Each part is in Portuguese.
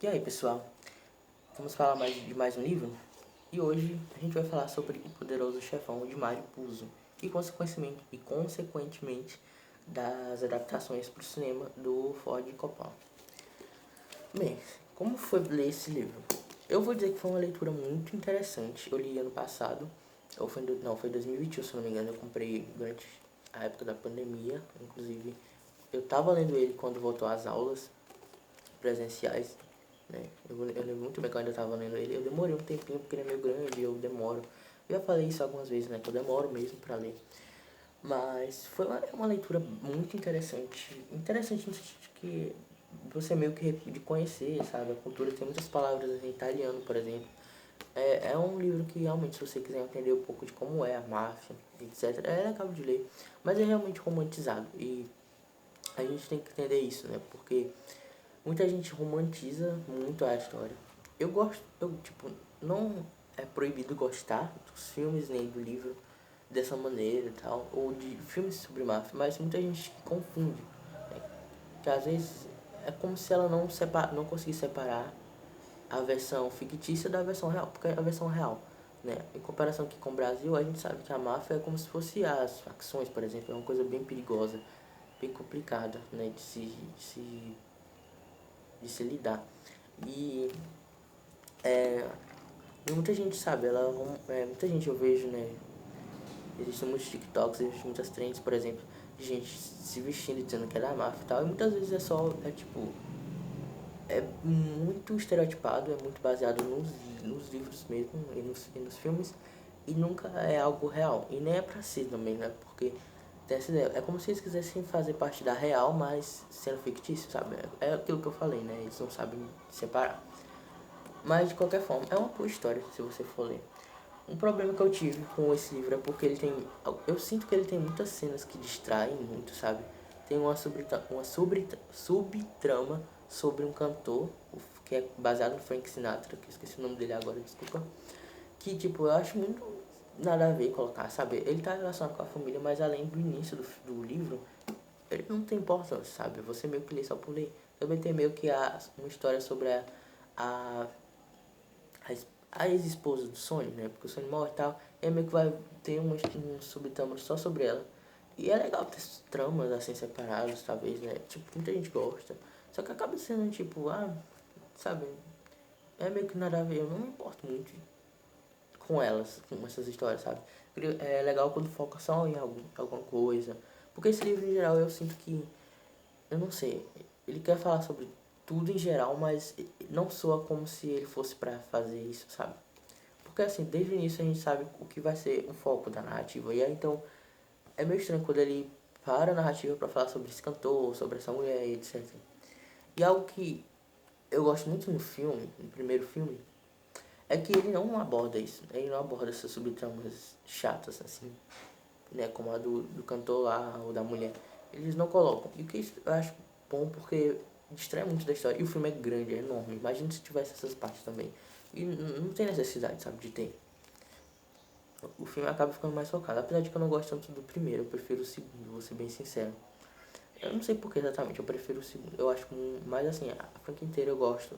E aí, pessoal? Vamos falar de mais um livro? E hoje a gente vai falar sobre O Poderoso Chefão de Mário Puzo e consequentemente das adaptações para o cinema do Ford Coppola. Bem, como foi ler esse livro? Eu vou dizer que foi uma leitura muito interessante. Eu li ano passado, ou foi, foi em 2021, se não me engano. Eu comprei durante a época da pandemia, inclusive. Eu estava lendo ele quando voltou às aulas presenciais, né? Eu lembro muito bem que eu ainda estava lendo ele. Eu demorei um tempinho porque ele é meio grande, eu demoro. Eu já falei isso algumas vezes, né? Que eu demoro mesmo para ler. Mas foi uma leitura muito interessante. Interessante no sentido de que você meio que de conhecer, sabe? A cultura tem muitas palavras em italiano, por exemplo. É um livro que realmente, se você quiser entender um pouco de como é a máfia, etc., é legal de ler. Mas é realmente romantizado. E a gente tem que entender isso, né? Porque muita gente romantiza muito a história. Eu gosto, não é proibido gostar dos filmes nem do livro dessa maneira e tal, ou de filmes sobre máfia, mas muita gente confunde, né? Que às vezes é como se ela não conseguisse separar a versão fictícia da versão real, porque a versão real, né? Em comparação aqui com o Brasil, a gente sabe que a máfia é como se fosse as facções, por exemplo, é uma coisa bem perigosa, bem complicada, né, de se lidar. E muita gente sabe, muita gente eu vejo, né? Existem muitos TikToks, existem muitas trends, por exemplo, de gente se vestindo e dizendo que é da máfia e tal. E muitas vezes é muito estereotipado, é muito baseado nos livros mesmo e nos filmes. E nunca é algo real. E nem é pra ser também, né? Porque tem essa ideia. É como se eles quisessem fazer parte da real, mas sendo fictício, sabe? É aquilo que eu falei, né? Eles não sabem separar. Mas de qualquer forma, é uma boa história se você for ler. Um problema que eu tive com esse livro é porque ele tem. Eu sinto que ele tem muitas cenas que distraem muito, sabe? Tem subtrama sobre um cantor, que é baseado no Frank Sinatra, que eu esqueci o nome dele agora, desculpa. Que, tipo, eu acho muito nada a ver colocar, sabe? Ele tá relacionado com a família, mas além do início do livro, ele não tem importância, sabe? Você meio que lê só por ler. Também tem meio que uma história sobre a a ex-esposa do Sony, né? Porque o Sony morre e tal. E aí meio que vai ter um subtrama só sobre ela. E é legal ter tramas assim separadas, talvez, né? Tipo, muita gente gosta. Só que acaba sendo tipo, sabe? É meio que nada a ver. Eu não me importo muito com elas, com essas histórias, sabe? É legal quando foca só em alguma coisa. Porque esse livro, em geral, eu sinto que, eu não sei, ele quer falar sobre tudo em geral, mas não soa como se ele fosse pra fazer isso, sabe? Porque assim, desde o início a gente sabe o que vai ser o foco da narrativa. E aí então é meio estranho quando ele para a narrativa pra falar sobre esse cantor, sobre essa mulher, etc. E algo que eu gosto muito no filme, no primeiro filme, é que ele não aborda isso. Ele não aborda essas subtramas chatas, assim, né? Como a do cantor lá, ou da mulher. Eles não colocam. E o que eu acho bom porque distrai muito da história. E o filme é grande, é enorme. Imagina se tivesse essas partes também. E não tem necessidade, sabe, de ter. O filme acaba ficando mais focado. Apesar de que eu não gosto tanto do primeiro, eu prefiro o segundo, vou ser bem sincero. Eu não sei por que exatamente, eu prefiro o segundo. Eu acho mais assim, a franquia inteira eu gosto.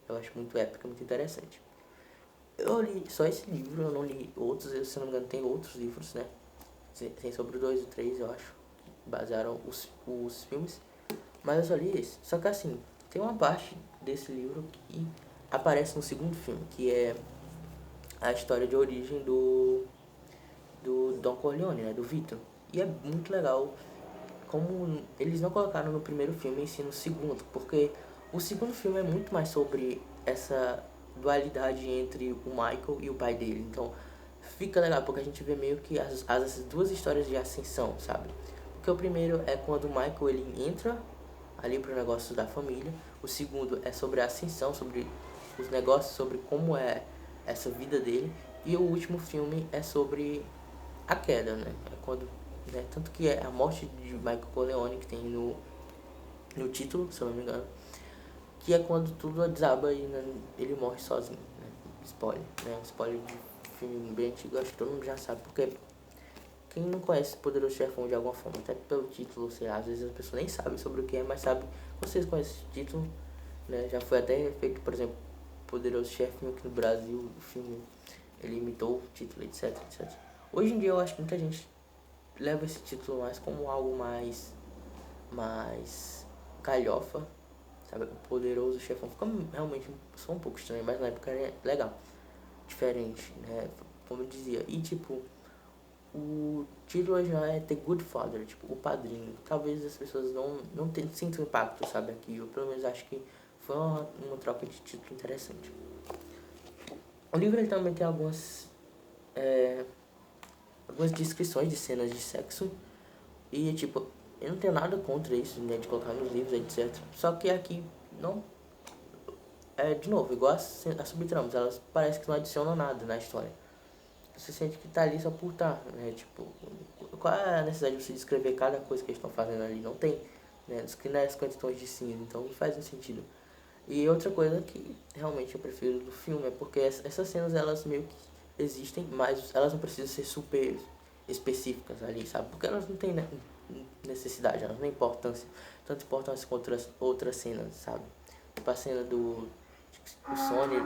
Eu acho muito épica, muito interessante. Eu li só esse livro, eu não li outros, se não me engano tem outros livros, né? Tem sobre o 2 e o 3, eu acho. Que basearam os filmes. Mas eu só li esse. Só que assim, tem uma parte desse livro que aparece no segundo filme, que é a história de origem do Don Corleone, né? Do Vito. E é muito legal como eles não colocaram no primeiro filme e sim no segundo, porque o segundo filme é muito mais sobre essa dualidade entre o Michael e o pai dele. Então fica legal porque a gente vê meio que as duas histórias de ascensão, sabe? Porque o primeiro é quando o Michael ele entra ali pro negócio da família. O segundo é sobre a ascensão, sobre os negócios, sobre como é essa vida dele. E o último filme é sobre a queda, né? É quando, né? Tanto que é a morte de Michael Corleone que tem no título, se eu não me engano. Que é quando tudo desaba e né, ele morre sozinho, né? Spoiler, né? Spoiler de filme bem antigo, acho que todo mundo já sabe. Porque quem não conhece Poderoso Chefão de alguma forma, até pelo título, sei lá, às vezes as pessoas nem sabem sobre o que é, mas sabe, vocês conhecem esse título, né? Já foi até feito, por exemplo, Poderoso Chefão aqui no Brasil, o filme, ele imitou o título, etc, etc. Hoje em dia eu acho que muita gente leva esse título mais como algo mais galhofa, sabe? O Poderoso Chefão fica realmente só um pouco estranho, mas na época era legal, diferente, né? Como eu dizia. E tipo, o título original é The Good Father, tipo, o padrinho. Talvez as pessoas não sintam impacto, sabe? Aqui eu pelo menos acho que foi uma troca de título interessante. O livro ele também tem algumas descrições de cenas de sexo. E tipo, eu não tenho nada contra isso, né? De colocar nos livros, etc. Só que aqui não. De novo, igual as subtramas, elas parecem que não adicionam nada na história. Você sente que tá ali só por estar, né? Tipo, qual é a necessidade de você descrever cada coisa que eles estão fazendo ali? Não tem, né? Descrever as quantidades de cinza, então não faz sentido. E outra coisa que realmente eu prefiro do filme é porque essas cenas elas meio que existem, mas elas não precisam ser super específicas ali, sabe? Porque elas não têm necessidade, elas não têm importância, tanta importância quanto outras cenas, sabe? Tipo a cena do o Sony,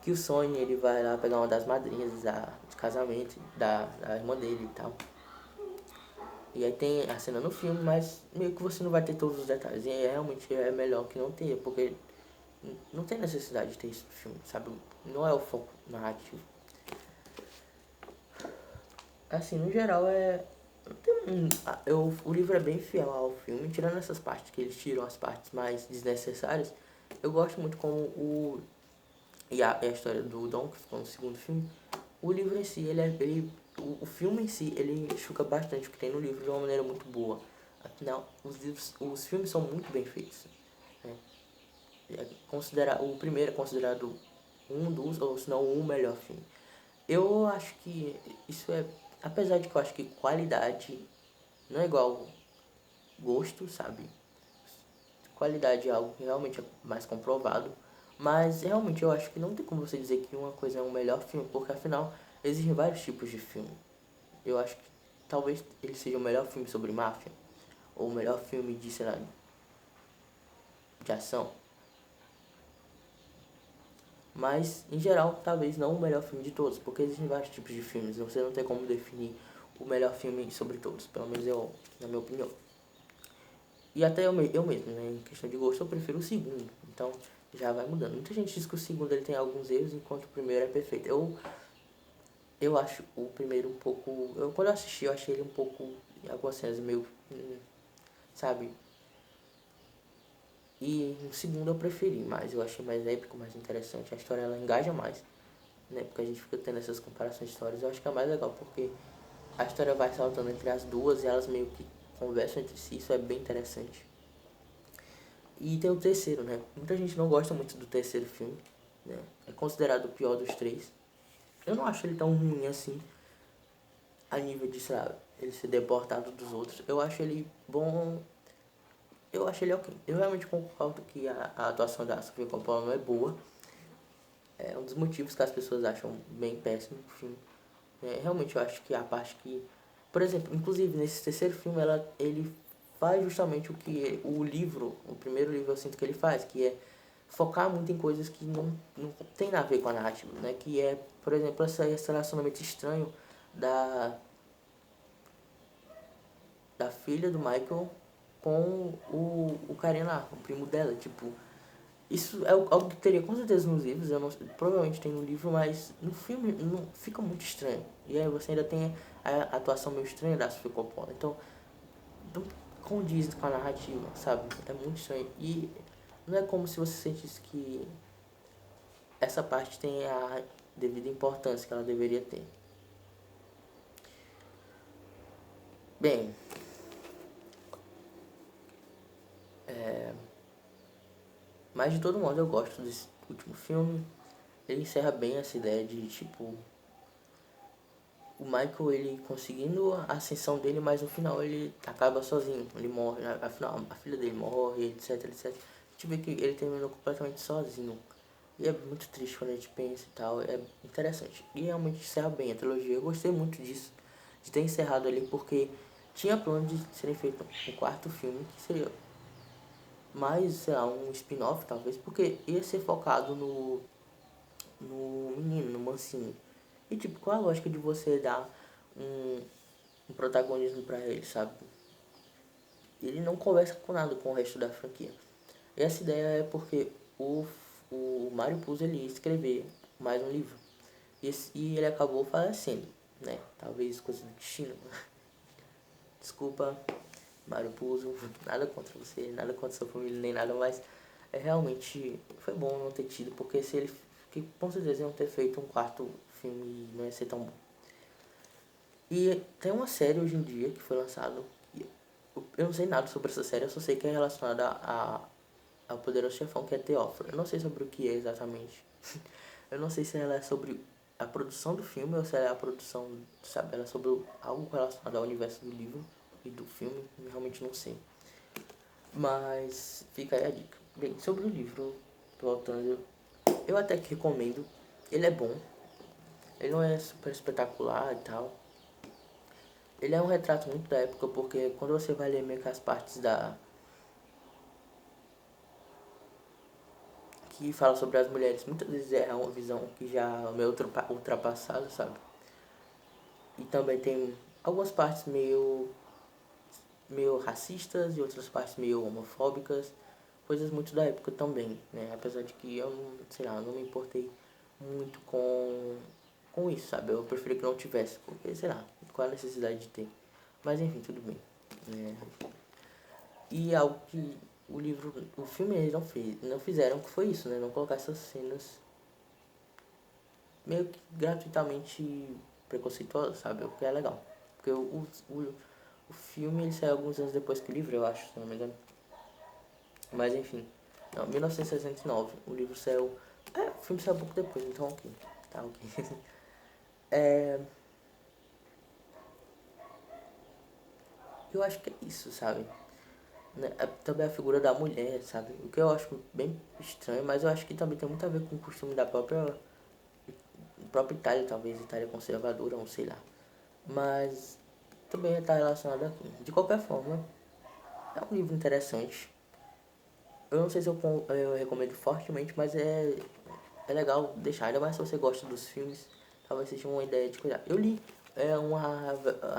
que o Sony ele vai lá pegar uma das madrinhas de casamento da irmã dele e tal. E aí tem a cena no filme, mas meio que você não vai ter todos os detalhes. E realmente é melhor que não tenha, porque não tem necessidade de ter isso no filme, sabe? Não é o foco narrativo. Assim, no geral o livro é bem fiel ao filme, tirando essas partes que eles tiram as partes mais desnecessárias. Eu gosto muito como a história do Dom, que ficou no segundo filme. O livro em si, o filme em si, ele enxuga bastante o que tem no livro de uma maneira muito boa. Afinal, os filmes são muito bem feitos, né? O primeiro é considerado um dos, ou se não o melhor filme. Eu acho que isso apesar de que eu acho que qualidade não é igual gosto, sabe? Qualidade é algo que realmente é mais comprovado, mas realmente eu acho que não tem como você dizer que uma coisa é um melhor filme, porque afinal existem vários tipos de filme. Eu acho que talvez ele seja o melhor filme sobre máfia, ou o melhor filme de, sei lá, de ação. Mas, em geral, talvez não o melhor filme de todos, porque existem vários tipos de filmes. Você não tem como definir o melhor filme sobre todos, pelo menos na minha opinião. E até eu mesmo, né, em questão de gosto, eu prefiro o segundo. Então, já vai mudando. Muita gente diz que o segundo ele tem alguns erros, enquanto o primeiro é perfeito. Eu acho o primeiro um pouco... Quando eu assisti, eu achei ele um pouco... Em algumas cenas meio... sabe? E o segundo eu preferi mais. Eu achei mais épico, mais interessante. A história, ela engaja mais, né? Porque a gente fica tendo essas comparações de histórias. Eu acho que é mais legal, porque a história vai saltando entre as duas e elas meio que conversam entre si. Isso é bem interessante. E tem o terceiro, né? Muita gente não gosta muito do terceiro filme, né? É considerado o pior dos três. Eu não acho ele tão ruim assim, a nível de, sei lá, ele ser deportado dos outros. Eu acho ele bom. Eu acho ele ok. Eu realmente concordo que a atuação da Sofia Coppola não é boa. É um dos motivos que as pessoas acham bem péssimo o filme. Realmente eu acho que a parte que... Por exemplo, inclusive nesse terceiro filme ele faz justamente o que o livro, o primeiro livro eu sinto que ele faz, que é focar muito em coisas que não tem nada a ver com a narrativa, né? Que é, por exemplo, esse relacionamento estranho da, da filha do Michael com o carinha lá, o primo dela, tipo... Isso é algo que teria com certeza nos livros, eu não, provavelmente tem no livro, mas no filme não fica muito estranho. E aí você ainda tem a atuação meio estranha da Sofia Coppola. Então, não condiz com a narrativa, sabe? É muito estranho. E não é como se você sentisse que essa parte tem a devida importância que ela deveria ter. Bem, mas de todo modo eu gosto desse último filme. Ele encerra bem essa ideia de, tipo, o Michael ele conseguindo a ascensão dele, mas no final ele acaba sozinho, ele morre, afinal a filha dele morre, etc, etc. A gente vê que ele terminou completamente sozinho. E é muito triste quando a gente pensa e tal, é interessante. E realmente encerra bem a trilogia, eu gostei muito disso, de ter encerrado ali, porque tinha plano de serem feito um quarto filme, que seria mais, sei lá, um spin-off talvez, porque ia ser focado no menino, no Mancini. E tipo, qual a lógica de você dar um protagonismo pra ele, sabe? Ele não conversa com nada com o resto da franquia. E essa ideia é porque o Mario Puzo ele ia escrever mais um livro. E ele acabou falecendo, né? Talvez coisa do destino. Desculpa, Mario Puzo, nada contra você, nada contra sua família, nem nada, mas realmente foi bom não ter tido, porque se ele. Que com certeza iam ter feito um quarto filme e não ia ser tão bom. E tem uma série hoje em dia que foi lançada. Eu não sei nada sobre essa série, eu só sei que é relacionada ao Poderoso Chefão, que é The Offer. Eu não sei sobre o que é exatamente. Eu não sei se ela é sobre a produção do filme ou se ela é a produção, sabe, ela é sobre algo relacionado ao universo do livro e do filme, eu realmente não sei. Mas fica aí a dica. Bem, sobre o livro, voltando, eu até que recomendo. Ele é bom, ele não é super espetacular e tal. Ele é um retrato muito da época, porque quando você vai ler meio que as partes que fala sobre as mulheres, muitas vezes é uma visão que já é meio ultrapassada, sabe? E também tem algumas partes meio racistas e outras partes meio homofóbicas, coisas muito da época também, né? Apesar de que eu não, sei lá, não me importei muito com isso, sabe? Eu preferi que não tivesse, porque, sei lá, qual a necessidade de ter. Mas enfim, tudo bem. E algo que o filme eles não fizeram, que foi isso, né? Não colocar essas cenas meio que gratuitamente preconceituosas, sabe? O que é legal. Porque o filme ele saiu alguns anos depois que o livro, eu acho, se não me engano. Mas enfim. Não, 1969. O livro saiu. O filme saiu pouco depois, então ok. Tá ok. é, eu acho que é isso, sabe? Né, também a figura da mulher, sabe? O que eu acho bem estranho, mas eu acho que também tem muito a ver com o costume da própria Itália, talvez, Itália conservadora, não sei lá. Mas também está relacionado aqui. De qualquer forma, é um livro interessante. Eu não sei se eu recomendo fortemente, mas é legal deixar, ainda mais se você gosta dos filmes, talvez seja uma ideia de cuidar. Eu li, uma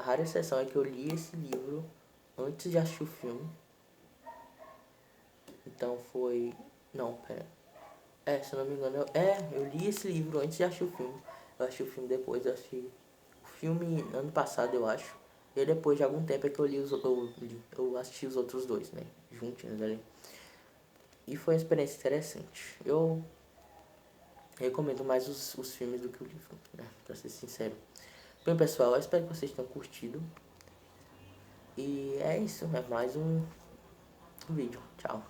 rara exceção é que eu li esse livro antes de assistir o filme. Então foi. Não, pera. Se eu não me engano, eu li esse livro antes de assistir o filme. Eu assisti o filme depois, eu assisti o filme ano passado, eu acho. E depois de algum tempo é que eu assisti os outros dois, né? Juntinhos ali. E foi uma experiência interessante. Eu recomendo mais os filmes do que o livro, né? Pra ser sincero. Bem, pessoal, eu espero que vocês tenham curtido. E é isso, é mais um vídeo. Tchau.